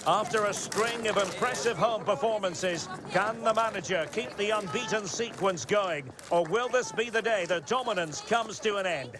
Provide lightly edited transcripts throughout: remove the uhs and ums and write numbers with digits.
After a string of impressive home performances, can the manager keep the unbeaten sequence going? Or will this be the day the dominance comes to an end?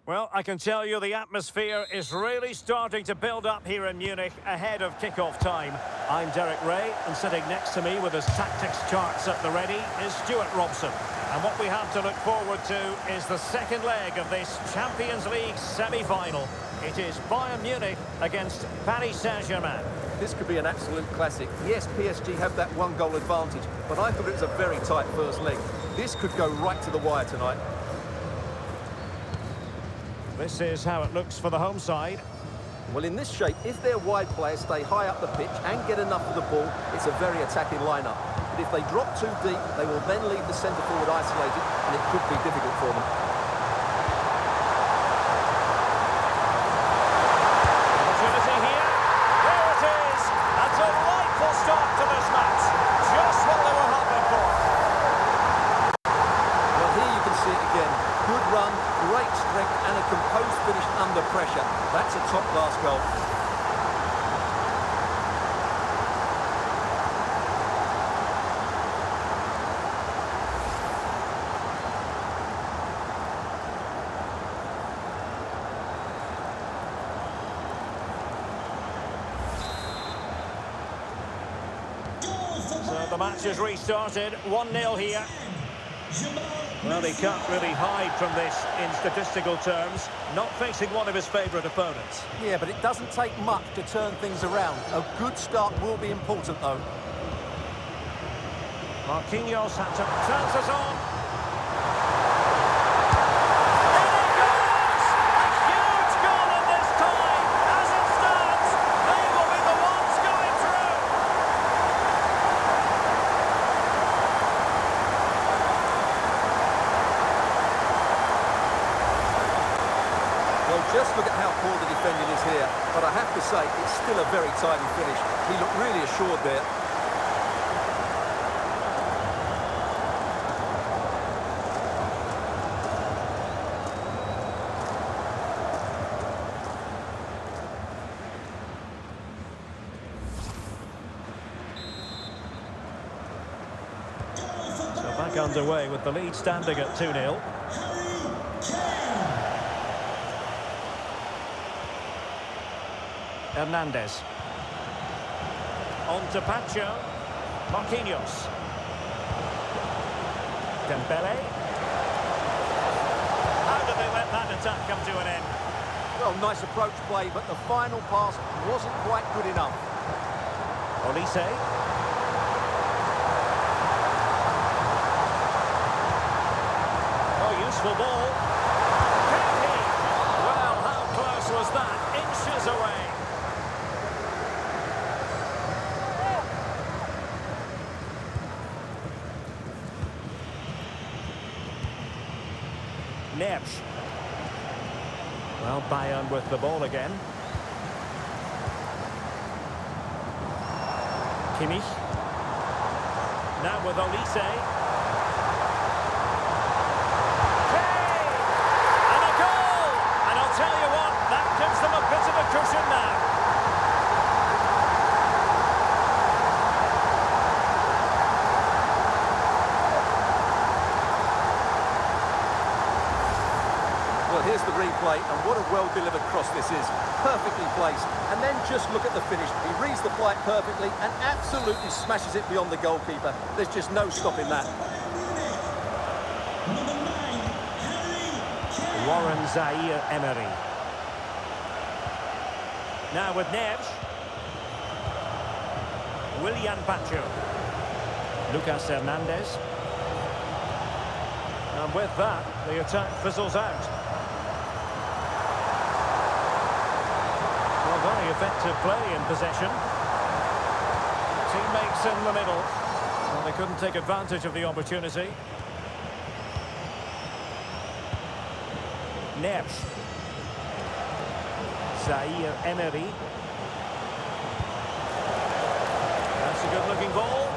Well, I can tell you the atmosphere is really starting to build up here in Munich ahead of kick-off time. I'm Derek Ray, and sitting next to me with his tactics charts at the ready is Stuart Robson. And what we have to look forward to is the second leg of this Champions League semi-final. It is Bayern Munich against Paris Saint-Germain. This could be an absolute classic. Yes, PSG have that one-goal advantage, but I thought it was a very tight first leg. This could go right to the wire tonight. This is how it looks for the home side. Well, in this shape, if their wide players stay high up the pitch and get enough of the ball, it's a very attacking lineup. But if they drop too deep, they will then leave the centre-forward isolated, and it could be difficult for them. Opportunity here. There it is. A delightful start to this match. Just what they were hoping for. Well, here you can see it again. Good run, great strength, and a composed finish under pressure. That's a top-class goal. So the match has restarted. 1-0 here. Well, he can't really hide from this in statistical terms. Not facing one of his favourite opponents. Yeah, but it doesn't take much to turn things around. A good start will be important, though. Marquinhos had some chances on. Just look at how poor the defending is here, but I have to say, it's still a very tidy finish. He looked really assured there. So back underway with the lead standing at 2-0. Hernandez. On to Pacho. Marquinhos. Dembele. How did they let that attack come to an end? Well, nice approach play, but the final pass wasn't quite good enough. Olise. Oh, useful ball. Can he? Well, how close was that? Inches away. Neves. Well, Bayern with the ball again. Kimmich. Now with Olise. Hey! And a goal! And I'll tell you what, that gives them a bit of a cushion now. Well, here's the replay, and what a well-delivered cross this is. Perfectly placed. And then just look at the finish. He reads the flight perfectly and absolutely smashes it beyond the goalkeeper. There's just no stopping that. Warren Zaire-Emery. Now with Neves. Willian Pacho. Lucas Hernandez. And with that, the attack fizzles out. Well, very effective play in possession. Teammates in the middle. Well, they couldn't take advantage of the opportunity. Neves. Zaire-Emery. That's a good-looking ball.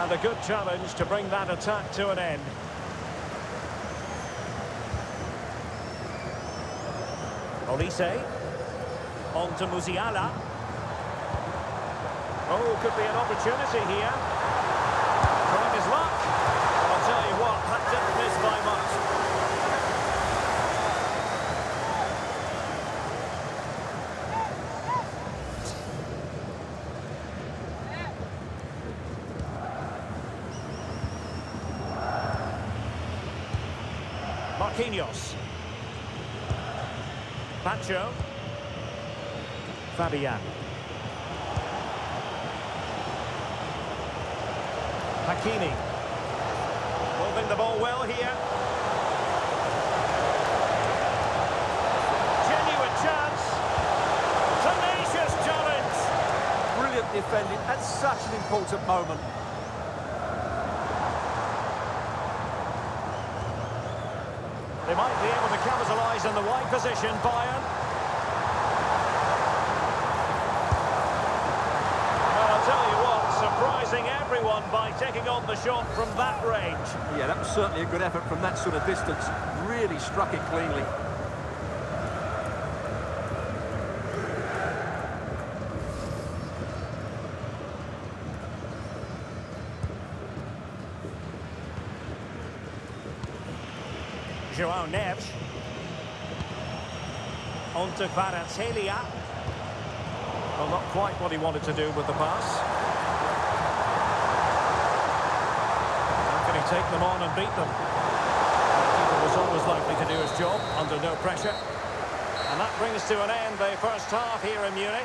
And a good challenge to bring that attack to an end. Olise. On to Musiala. Oh, could be an opportunity here. Trying his luck. I'll tell you what, that didn't miss by much. Marquinhos. Pancho. Fabian. Hakimi. Moving the ball well here. Genuine chance. Tenacious challenge. Brilliant defending at such an important moment. They might be able to capitalise in the wide position, Bayern. Well, I'll tell you what, surprising everyone by taking on the shot from that range. Yeah, that was certainly a good effort from that sort of distance. Really struck it cleanly. João Neves. On to Kvaratskhelia. Well, not quite what he wanted to do with the pass. How can he take them on and beat them? The keeper was always likely to do his job under no pressure. And that brings to an end the first half here in Munich.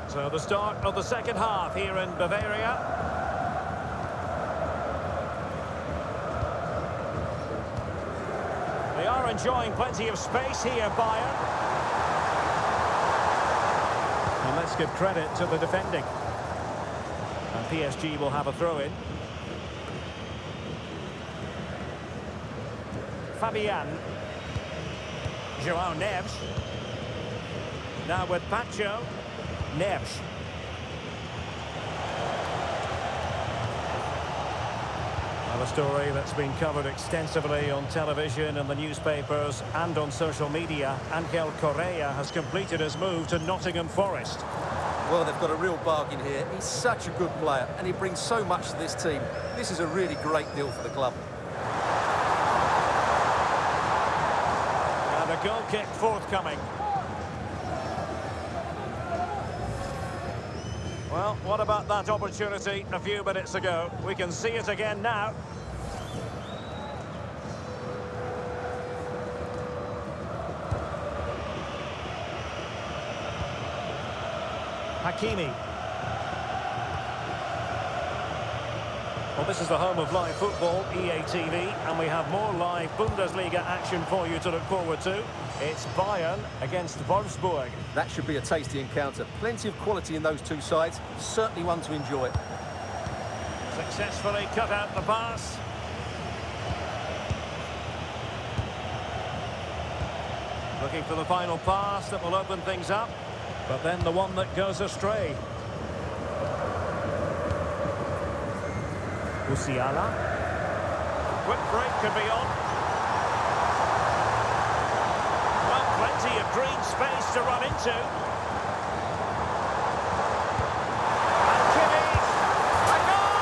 So the start of the second half here in Bavaria. They are enjoying plenty of space here, Bayern. And let's give credit to the defending. And PSG will have a throw-in. Fabian. João Neves. Now with Pancho. Neves. Well, a story that's been covered extensively on television and the newspapers and on social media. Angel Correa has completed his move to Nottingham Forest. Well, they've got a real bargain here. He's such a good player and he brings so much to this team. This is a really great deal for the club. And a goal kick forthcoming. Well, what about that opportunity a few minutes ago? We can see it again now. Hakimi. Well, this is the home of live football, EA TV, and we have more live Bundesliga action for you to look forward to. It's Bayern against Wolfsburg. That should be a tasty encounter. Plenty of quality in those two sides. Certainly one to enjoy. Successfully cut out the pass. Looking for the final pass that will open things up, but then the one that goes astray. Musiala. Quick break could be on. Well, plenty of green space to run into. And Kimi. A goal!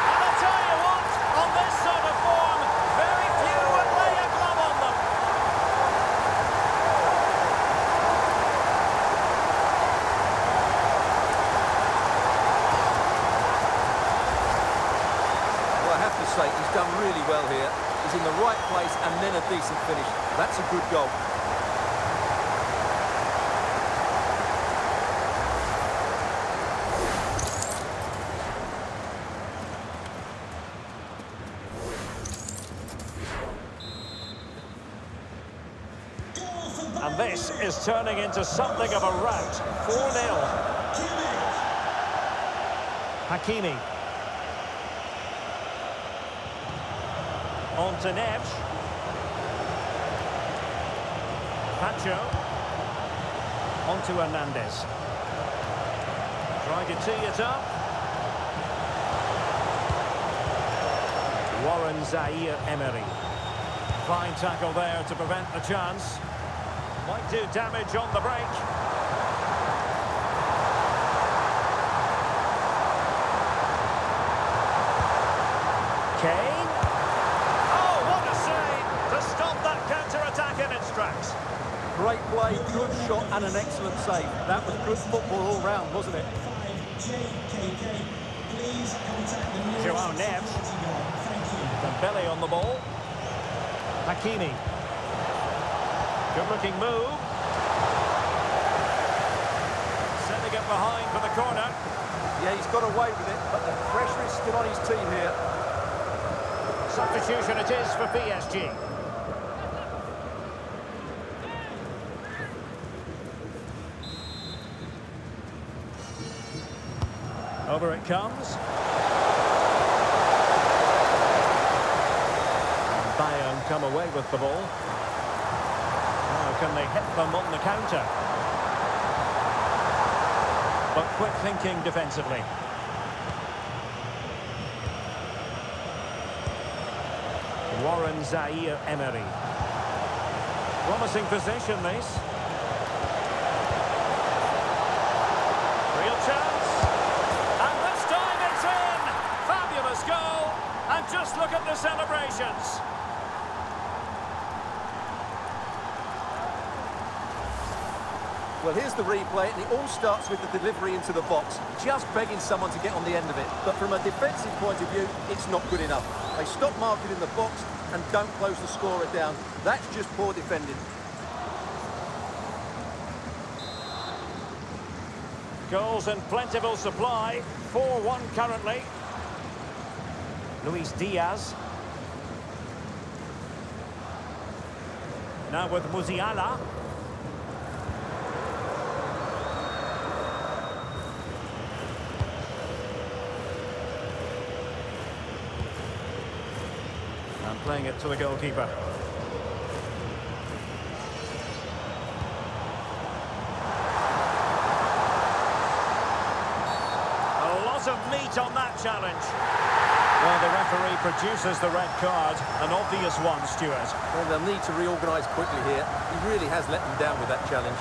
And I tell you what, on this sort of form, very few would lay a glove on them. Say he's done really well here. He's in the right place and then a decent finish. That's a good goal. And this is turning into something of a rout. 4-0. Hakimi. On to Neves. Pacho. On to Hernandez. Trying to tee it up. Warren Zaire-Emery. Fine tackle there to prevent the chance. Might do damage on the break. Kane. Oh, what a save to stop that counter-attack in its tracks. Great play, good shot and an excellent save. That was good football all round, wasn't it? Joao Neves. Dembele on the ball. Hakimi. Good-looking move. Sending it behind for the corner. Yeah, he's got away with it, but the pressure is still on his team here. Substitution it is for PSG. Over it comes. Bayern come away with the ball. Now can they hit them on the counter? But quick thinking defensively. Warren Zaire-Emery. Promising possession, this. Real chance. And this time it's in. Fabulous goal. And just look at the celebrations. Well, here's the replay, and it all starts with the delivery into the box. Just begging someone to get on the end of it. But from a defensive point of view, it's not good enough. They stop marking in the box and don't close the scorer down. That's just poor defending. Goals in plentiful supply. 4-1 currently. Luis Diaz. Now with Musiala. And playing it to the goalkeeper. Of meat on that challenge. Well, the referee produces the red card, an obvious one, Stuart. Well, they'll need to reorganise quickly here. He really has let them down with that challenge.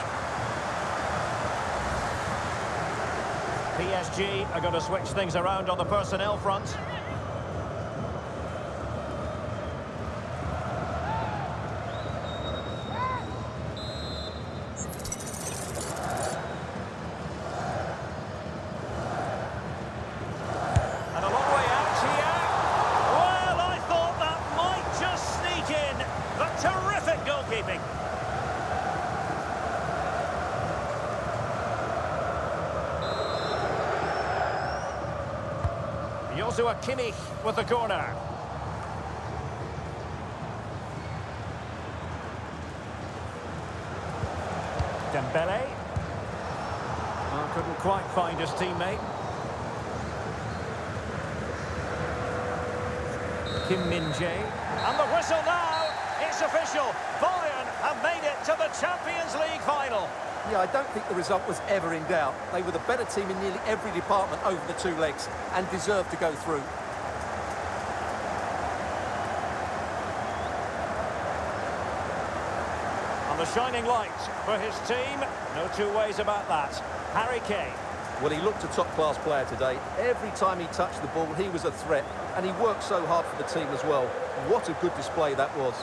PSG are going to switch things around on the personnel front. Kimmich with the corner. Dembele. Well, couldn't quite find his teammate. Kim Min-jae. And the whistle now. It's official. Bayern have made it to the Champions League final. Yeah, I don't think the result was ever in doubt. They were the better team in nearly every department over the two legs and deserved to go through. And the shining light for his team. No two ways about that. Harry Kane. Well, he looked a top-class player today. Every time he touched the ball, he was a threat. And he worked so hard for the team as well. What a good display that was.